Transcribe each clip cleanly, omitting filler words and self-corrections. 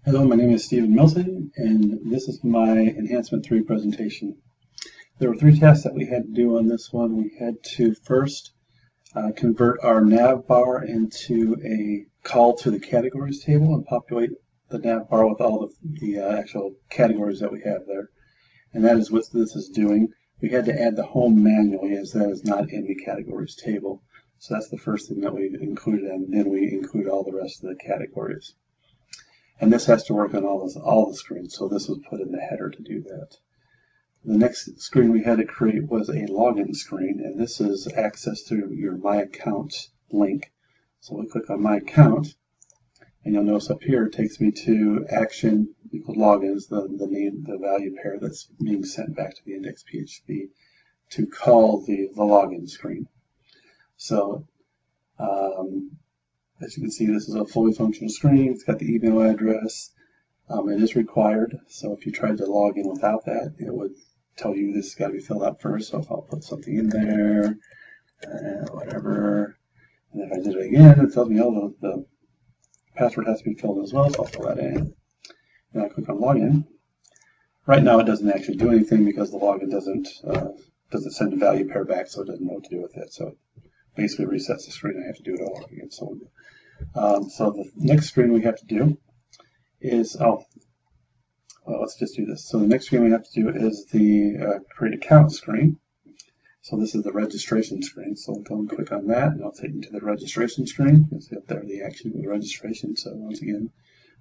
Hello, my name is Stephen Milton, and this is my Enhancement 3 presentation. There were 3 tasks that we had to do on this one. We had to first convert our nav bar into a call to the categories table and populate the nav bar with all the actual categories that we have there. And that is what this is doing. We had to add the home manually, as that is not in the categories table. So that's the first thing that we included, and then we include all the rest of the categories. And this has to work on all the screens, so this was put in the header to do that. The next screen we had to create was a login screen, and this is access to your My Account link. So we click on My Account, and you'll notice up here it takes me to action equal logins, the value pair that's being sent back to the index PHP to call the login screen. So as you can see, this is a fully functional screen. It's got the email address. It is required, so if you tried to log in without that, it would tell you this has got to be filled out first. So if I'll put something in there, whatever, and if I did it again, it tells me, oh, the password has to be filled as well, so I'll fill that in. And I click on login. Right now, it doesn't actually do anything because the login doesn't send a value pair back, so it doesn't know what to do with it. So it basically resets the screen. I have to do it all again. So the next screen we have to do is, let's just do this. So the next screen we have to do is the create account screen. So this is the registration screen. So we'll go and click on that, and I'll take you to the registration screen. You'll see up there the action with the registration. So once again,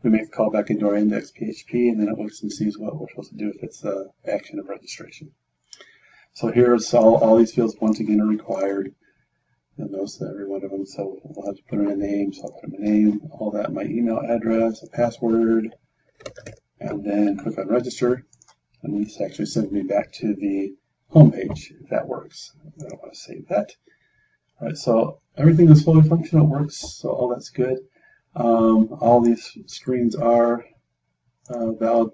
we make the call back into our index PHP, and then it looks and sees what we're supposed to do if it's the action of registration. So here's all these fields once again are required. You'll notice that every one of them, so we'll have to put in a name, so I'll put in my name, all that, my email address, a password, and then click on register, and this actually sends me back to the home page, if that works. I don't want to save that. All right, so everything is fully functional, it works, so all that's good. All these screens are valid,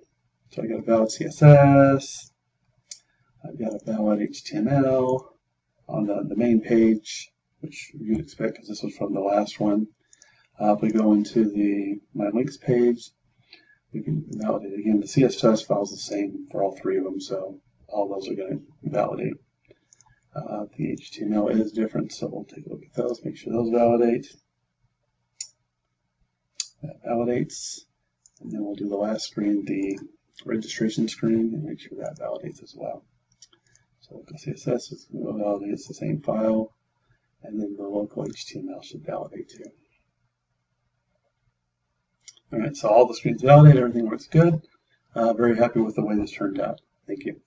so I got a valid CSS, I've got a valid HTML on the main page, which you'd expect because this was from the last one. If we go into the My Links page, we can validate it again. The CSS file is the same for all 3 of them, so all those are going to validate. The HTML is different, so we'll take a look at those, make sure those validate. That validates, and then we'll do the last screen, the registration screen, and make sure that validates as well. So the CSS is going to validate, it's the same file, and then the local HTML should validate too. All right, so all the screens validate, everything works good. Very happy with the way this turned out. Thank you.